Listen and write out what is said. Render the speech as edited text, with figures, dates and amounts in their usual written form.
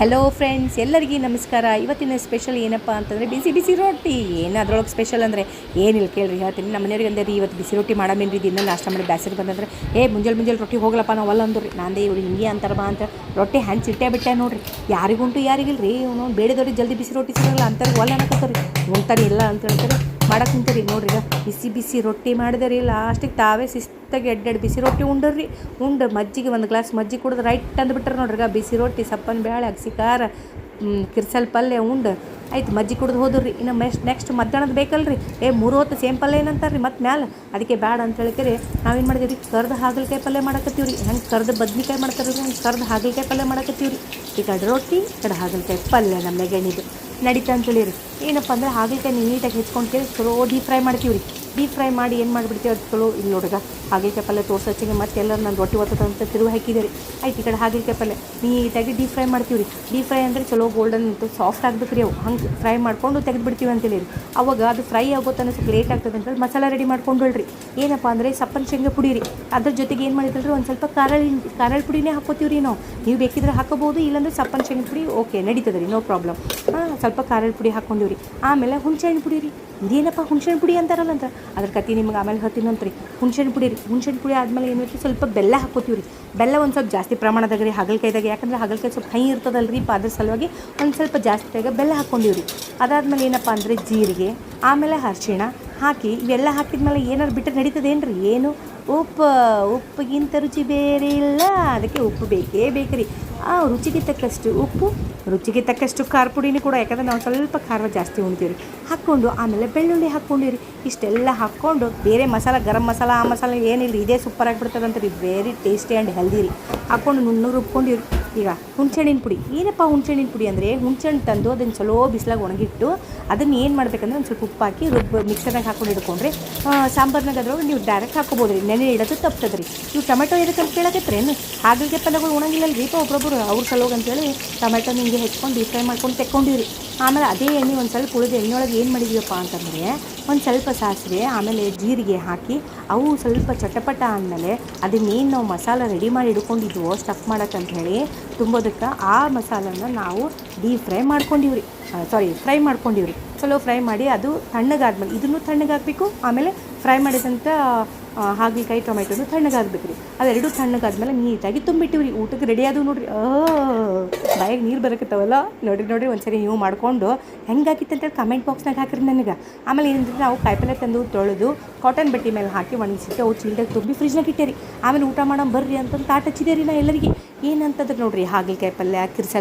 Hello friends, ಎಲ್ಲರಿಗೂ ನಮಸ್ಕಾರ. ಇವತ್ತಿನ ಸ್ಪೆಷಲ್ ಏನಪ್ಪ ಅಂತಂದರೆ ಬಿಸಿ ಬಿಸಿ ರೊಟ್ಟಿ. ಏನು ಅದ್ರೊಳಗೆ ಸ್ಪೆಷಲ್ ಅಂದರೆ ಏನಿಲ್ಲ ಕೇಳಿರಿ, ಹೇಳ್ತೀನಿ. ನಮ್ಮ ಮನೆಯವ್ರಿಗೆ ಅಂದೇರಿ ಇವತ್ತು ಬಿಸಿ ರೊಟ್ಟಿ ಮಾಡಮೇನ್ರಿ, ದಿನ ನಾಷ್ಟ ಮಾಡಿ ಬ್ಯಾಸರಿ ಬಂದಂದ್ರೆ ಮುಂಜಾನೆ ರೊಟ್ಟಿ ಹೋಗ್ಲಪ್ಪ ನಾವು ಅಲ್ಲ ಅಂದ್ರಿ. ನಾಂದೇ ಇವ್ರು ಹಿಂಗೆ ಅಂತಾರ ಬಾ ಅಂತ ರೊಟ್ಟಿ ಹಂಚಿ ಇಟ್ಟೇ ಬಿಟ್ಟೆ ನೋಡ್ರಿ. ಯಾರಿಗುಂಟು ಯಾರಿಗಿಲ್ಲ ರೀ, ಅವನು ಬೇಡದವ್ರಿಗೆ ಜಲ್ದಿ ಬಿಸಿ ರೊಟ್ಟಿ ಸಿಗಲ್ಲ ಅಂತಾರೆ, ಒಲ್ಲ ಅನ್ನಕತ್ತಾರೆ ಉಂಟಾನೆ ಇಲ್ಲ ಅಂತ ಹೇಳ್ತಾರೆ. ಮಾಡಕ್ಕೆ ನಿಂತರಿ ನೋಡ್ರಿ. ಈಗ ಬಿಸಿ ಬಿಸಿ ರೊಟ್ಟಿ ಮಾಡಿದ್ರಿ, ಲಾಸ್ಟಿಗೆ ತಾವೇ ಶಿಸ್ತಾಗಿ ಎಡ್ಡೆಡ್ ಬಿಸಿ ರೊಟ್ಟಿ ಉಂಡ್ರಿ. ಮಜ್ಜಿಗೆ ಒಂದು ಗ್ಲಾಸ್ ಮಜ್ಜಿಗೆ ಕುಡಿದು ರೈಟ್ ಅಂದ್ಬಿಟ್ರೆ ನೋಡ್ರಿ. ಈಗ ಬಿಸಿ ರೊಟ್ಟಿ, ಸಪ್ಪನ ಬೇಳೆ, ಅಗಸಿ ಖಾರ, ಕಿರ್ಸಲ್ ಪಲ್ಯ ಆಯ್ತು, ಮಜ್ಜಿಗೆ ಕುಡಿದು ಹೋದ್ರಿ. ಇನ್ನು ನೆಕ್ಸ್ಟ್ ಮಧ್ಯಾಹ್ನದ ಬೇಕಲ್ರಿ, 3 ಹೊತ್ತು ಸೇಮ್ ಪಲ್ಯ ಏನಂತಾರೆ ರೀ ಮತ್ತೆ ಮ್ಯಾಲೆ. ಅದಕ್ಕೆ ಬೇಡ ಅಂತ ಹೇಳಿಕರಿ ನಾವೇನು ಮಾಡಿದೀವಿ, ಕರ್ದು ಹಾಗಲಕಾಯಿ ಪಲ್ಯ ಮಾಡಕತ್ತೀವಿ ರೀ. ಹೆಂಗೆ ಕರ್ದು ಬದ್ನಿಕಾಯಿ ಮಾಡ್ತಾರೆ, ಹಂಗೆ ಕರ್ದು ಹಾಗಲಕಾಯಿ ಪಲ್ಯ ಮಾಡಕತ್ತೀವಿ ರೀ. ಈ ಕಡೆ ರೊಟ್ಟಿ, ಈ ಕಡೆ ಹಾಗಲಕಾಯಿ ಪಲ್ಯ ನಮ್ಮ ನೆಗಣಿದು ನಡೀತಾ ಅಂತೇಳಿ ರೀ. ಏನಪ್ಪ ಅಂದರೆ ಹಾಗಲಕಾಯಿ ನೀಟಾಗಿ ಹೆಚ್ಕೊಂಡು ಚಲೋ ಡೀಪ್ ಫ್ರೈ ಮಾಡ್ತೀವಿ ರೀ. ಡೀಪ್ ಫ್ರೈ ಮಾಡಿ ಏನು ಮಾಡಿಬಿಡ್ತೀವಿ ಅದು ಚಲೋ. ಇಲ್ಲಿ ನೋಡ್ರಿ, ಹಾಗಲಕಾಯಿ ಪಲ್ಯ ತೋರ್ಸೋಚಿಗೆ ಮತ್ತೆ ಎಲ್ಲರೂ ನಾನು ರೊಟ್ಟಿ ಒತ್ತದಂತ ತಿರುಗಿ ಹಾಕಿದೆ ರೀ. ಆಯ್ತು, ಈ ಕಡೆ ಹಾಗಲಕಾಯಿ ಪಲ್ಯ ನೀಟಾಗಿ ಡೀಪ್ ಫ್ರೈ ಮಾಡ್ತೀವಿ ರೀ. ಡೀಪ್ ಫ್ರೈ ಅಂದರೆ ಚಲೋ ಗೋಲ್ಡನ್ ಸಾಫ್ಟ್ ಆಗ್ಬೇಕು ರೀ. ಅವು ಹಂಗೆ ಫ್ರೈ ಮಾಡ್ಕೊಂಡು ತೆಗೆದುಬಿಡ್ತೀವಿ ಅಂತೇಳಿ ರೀ. ಅವಾಗ ಅದು ಫ್ರೈ ಆಗೋತನ ಸ್ವಲ್ಪ ಲೇಟ್ ಆಗ್ತದೆ ಅಂತೇಳಿ ಮಸಾಲ ರೆಡಿ ಮಾಡ್ಕೊಂಡ್ರಿ. ಏನಪ್ಪ ಅಂದರೆ ಸಪ್ಪನ ಶೇಂಗಾ ಪುಡಿ ರೀ. ಅದ್ರ ಜೊತೆಗೆ ಏನು ಮಾಡಿದ್ರಿ, ಒಂದು ಸ್ವಲ್ಪ ಖಾರ ಪುಡಿನೇ ಹಾಕೋತೀವಿ ರೀ ನಾವು. ನೀವು ಬೇಕಿದ್ರೆ ಹಾಕೋಬೋದು, ಇಲ್ಲಾಂದ್ರೆ ಸಪ್ಪನ ಶೇಂಗಾ ಪುಡಿ ಓಕೆ ನಡೀತದೆ ರೀ, ನೋ ಪ್ರಾಬ್ಲಮ್. ಸ್ವಲ್ಪ ಖಾರ ಪುಡಿ ಹಾಕ್ಕೊಂಡಿವಿ ರೀ. ಆಮೇಲೆ ಹುಣಸೆಹಣ್ಣು ಪುಡಿ ರೀ. ಇದೇನಪ್ಪ ಹುಣಸೆಹಣ್ಣು ಪುಡಿ ಅಂತಾರಲ್ಲ ಅಂತ ಅದ್ರ ಕತೆ ನಿಮ್ಗೆ ಆಮೇಲೆ ಹೇಳ್ತೀನಂತ ರೀ. ಹುಣಸೆಹಣ್ಣು ಪುಡಿ ರೀ. ಹುಣಸೆಹಣ್ಣು ಪುಡಿ ಆದಮೇಲೆ ಏನು ಮಾಡ್ತೀವಿ, ಸ್ವಲ್ಪ ಬೆಲ್ಲ ಹಾಕೋತೀವಿ ರೀ. ಬೆಲ್ಲ ಒಂದು ಸ್ವಲ್ಪ ಜಾಸ್ತಿ ಪ್ರಮಾಣದಾಗ ರೀ ಹಾಗಲಕಾಯಿದಾಗ, ಯಾಕಂದ್ರೆ ಹಾಗಲಕಾಯಿ ಸ್ವಲ್ಪ ಕಹಿ ಇರ್ತದಲ್ಲ ರೀ, ಅದ್ರ ಸಲುವಾಗಿ ಒಂದು ಸ್ವಲ್ಪ ಜಾಸ್ತಿಯಾಗ ಬೆಲ್ಲ ಹಾಕ್ಕೊಂಡಿವಿ ರೀ. ಅದಾದಮೇಲೆ ಏನಪ್ಪ ಅಂದರೆ ಜೀರಿಗೆ, ಆಮೇಲೆ ಅರಿಶಿಣ ಹಾಕಿ ಇವೆಲ್ಲ ಹಾಕಿದ್ಮೇಲೆ ಏನಾರು ಬಿಟ್ಟರೆ ನಡೀತದೇನು ರೀ, ಏನು ಉಪ್ಪಿಗಿಂತ ರುಚಿ ಬೇರೆ ಇಲ್ಲ, ಅದಕ್ಕೆ ಉಪ್ಪು ಬೇಕೇ ಬೇಕು ರೀ. ರುಚಿಗೆ ತಕ್ಕಷ್ಟು ಉಪ್ಪು, ರುಚಿಗೆ ತಕ್ಕಷ್ಟು ಖಾರ ಪುಡಿನೂ ಕೂಡ, ಯಾಕಂದರೆ ನಾವು ಸ್ವಲ್ಪ ಖಾರ ಜಾಸ್ತಿ ಉಣ್ತೀವಿ ರೀ. ಹಾಕ್ಕೊಂಡು ಆಮೇಲೆ ಬೆಳ್ಳುಳ್ಳಿ ಹಾಕ್ಕೊಂಡಿರಿ. ಇಷ್ಟೆಲ್ಲ ಹಾಕ್ಕೊಂಡು ಬೇರೆ ಮಸಾಲ, ಗರಂ ಮಸಾಲ ಆ ಮಸಾಲ ಏನಿಲ್ಲ, ಇದೇ ಸೂಪರ್ ಆಗಿಬಿಡ್ತದಂತ ರೀ. ವೆರಿ ಟೇಸ್ಟಿ ಆ್ಯಂಡ್ ಹೆಲ್ದಿ ರೀ. ಹಾಕ್ಕೊಂಡು ನುಣ್ಣಗೆ ರುಬ್ಕೊಂಡಿರಿ. ಈಗ ಹುಣ್ಸೆಹಣ್ಣಿನ ಪುಡಿ. ಏನಪ್ಪ ಹುಣ್ಸೆಹಣ್ಣಿನ ಪುಡಿ ಅಂದರೆ, ಹುಣ್ಸೆಹಣ್ಣು ತಂದು ಅದನ್ನು ಚಲೋ ಬಿಸಿಲಾಗ ಒಣಗಿಟ್ಟು ಅದನ್ನು ಏನು ಮಾಡಬೇಕಂದ್ರೆ ಒಂದು ಸ್ವಲ್ಪ ಉಪ್ಪು ಹಾಕಿ ಮಿಕ್ಸರ್ನಾಗ ಹಾಕೊಂಡು ಇಟ್ಕೊಂಡ್ರೆ ಸಾಂಬಾರ್ನಾಗ ಅದ್ರೊಳಗೆ ನೀವು ಡೈರೆಕ್ಟ್ ಹಾಕೋಬೋದು ರೀ. ನೆನೆ ಇಡೋದು ತಪ್ತದೆ ರೀ. ನೀವು ಟೊಮೆಟೊ ಇದಕ್ಕೆ ಅಂತ ಕೇಳಕತ್ರಿ ಏನು, ಹಾಗಲಕಾಯಿ ಪಲ್ಯಗಳು ಉಣಂಗಿಲ್ಲಲ್ಲ ರೀ ಒಬ್ಬೊಬ್ಬರು, ಅವ್ರ ಸಲೋಗಿ ಅಂತೇಳಿ ಟೊಮೆಟೊ ಹಿಂಗೆ ಹೆಚ್ಕೊಂಡು ಡೀಪ್ ಫ್ರೈ ಮಾಡ್ಕೊಂಡು ತೆಕ್ಕೊಂಡಿರಿ. ಆಮೇಲೆ ಅದೇ ಎಣ್ಣೆ ಒಂದು ಸ್ವಲ್ಪ ಉಳಿದ ಎಣ್ಣೆಯೊಳಗೆ ಏನು ಮಾಡಿದೀವಪ್ಪ ಅಂತಂದರೆ ಒಂದು ಸ್ವಲ್ಪ ಸಾಸಿವೆ, ಆಮೇಲೆ ಜೀರಿಗೆ ಹಾಕಿ ಅವು ಸ್ವಲ್ಪ ಚಟಪಟ ಆದಮೇಲೆ ಅದನ್ನೇನು ನಾವು ಮಸಾಲ ರೆಡಿ ಮಾಡಿ ಇಟ್ಕೊಂಡಿದ್ವೋ ಸ್ಟಫ್ ಮಾಡೋಕ್ಕಂತ ಹೇಳಿ ತುಂಬೋದಕ್ಕೆ ಆ ಮಸಾಲನ ನಾವು ಡೀಪ್ ಫ್ರೈ ಮಾಡ್ಕೊಂಡಿವ್ರಿ. ಫ್ರೈ ಮಾಡ್ಕೊಂಡಿವ್ರಿ. ಚಲೋ ಫ್ರೈ ಮಾಡಿ ಅದು ತಣ್ಣಗಾದ್ಮೇಲೆ ಇದನ್ನು ತಣ್ಣಗಾಗಬೇಕು, ಆಮೇಲೆ ಫ್ರೈ ಮಾಡಿದಂಥ ಹಾಗಲಕಾಯಿ ಟೊಮೆಟೊನು ತಣ್ಣಗಾಗಬೇಕು ರೀ. ಅದೆರಡು ತಣ್ಣಗಾದ್ಮೇಲೆ ನೀಟಾಗಿ ತುಂಬಿಟ್ಟಿವ್ರಿ. ಊಟಕ್ಕೆ ರೆಡಿ ಆದವು ನೋಡಿರಿ. ಬಾಯಿಗೆ ನೀರು ಬರಕತ್ತವಲ್ಲ ನೋಡಿರಿ ಒಂದ್ಸರಿ ನೀವು ಮಾಡಿಕೊಂಡು ಹೆಂಗಾಗಿತ್ತು ಅಂತೇಳಿ ಕಮೆಂಟ್ ಬಾಕ್ಸ್ನಾಗ ಹಾಕಿರಿ ನನಗೆ. ಆಮೇಲೆ ಏನಂದ್ರೆ ನಾವು ಕಾಯಿಪಲ್ಲೆ ತಂದು ತೊಳೆದು ಕಾಟನ್ ಬಟ್ಟೆ ಮೇಲೆ ಹಾಕಿ ಒಣಗಿಸಿಟ್ಟು ಅವು ಚೀಲ್ದಾಗ ತುಂಬಿ ಫ್ರಿಜ್ನಾಗ ಇಟ್ಟೇರಿ. ಆಮೇಲೆ ಊಟ ಮಾಡೋ ಬರ್ರಿ ಅಂತಂದು ತಾಟ್ ಹಚ್ಚಿದೆ ರೀ ನಾ ಎಲ್ಲರಿಗೆ. ಏನಂತಂದ್ರೆ ನೋಡಿರಿ, ಹಾಗಲಕಾಯಿ ಪಲ್ಯ, ಕಿರ್ಸಲ್